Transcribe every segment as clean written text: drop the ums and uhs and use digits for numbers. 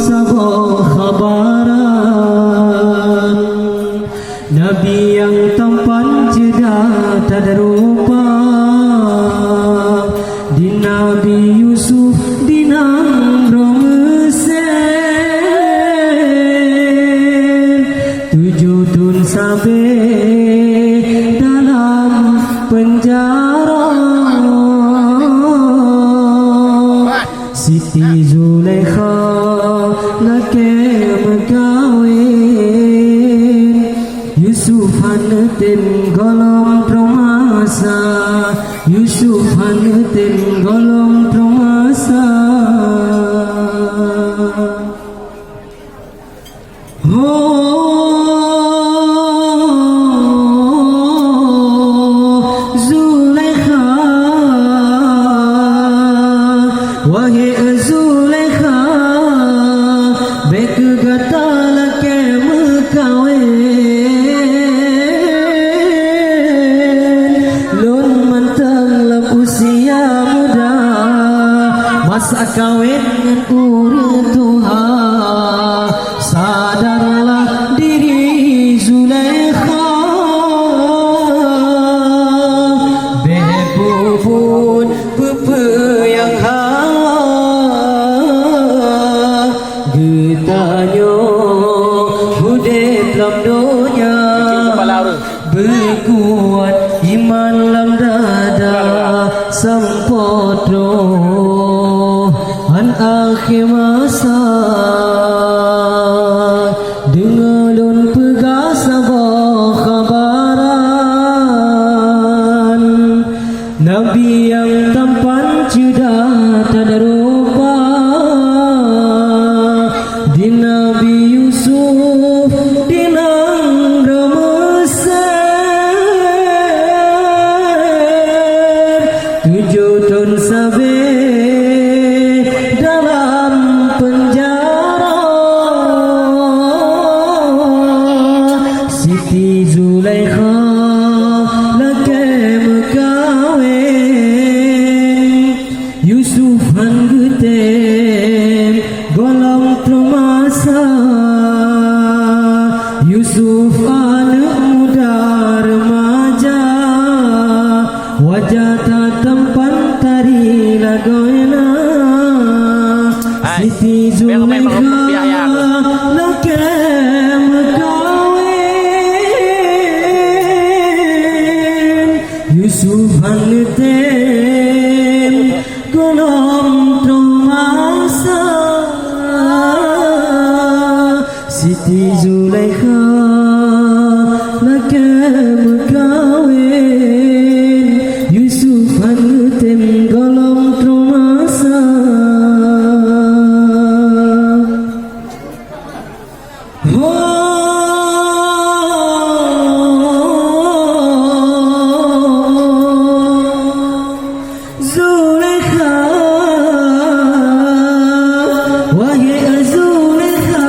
sabah khabaran Nabi yang tampan cerdas tak ada rupa di Nabi Yusuf di Namro Mesir 7 tahun sampai dalam penjara Siti Zulaikha laki berkawin Yusuf hanetin golong promasa Yusuf hanetin golong promasa Zulaikha wahai Zulaikha bek gata laki berkawin lun mantang lam usia muda masa kawin dengan urut Tuhan sadarlah diri Zulaikha bebubun pepe yang getanyo hudip dalam dunia berkuat iman dalam dada sempot roh an akhir masa dengalun pegah sabah khabaran Nabi yang tampan cerdas tak ada rupa di Nabi Yusuf di Namro Mesir 7 tahun sampai dalam penjara Siti Zulaikha laki berkawin Yusuf hanggetem golong promasa Yusuf anak muda remaja wajah tak tampan tari lagoina Siti Zulaikha laki berkawin Yusuf hanggetem golong promasa Siti Zulaikha laki berkawin Yusuf hanggetem golong promasa Zulaikha wahai Zulaikha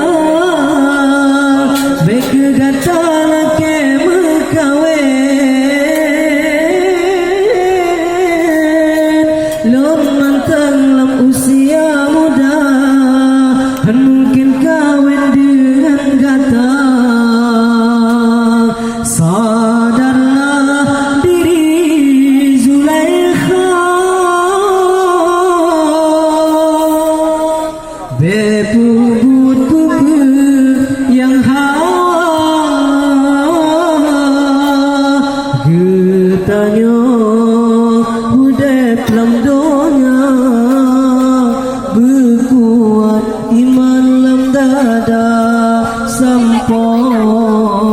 bek gata laki berkawin lum mantang lam usia muda mungkin kawin dengan gata sadarlah diri Zulaikha bebubut pupu yang getanyo hudip dalam dunia berkuat iman dalam dada sampot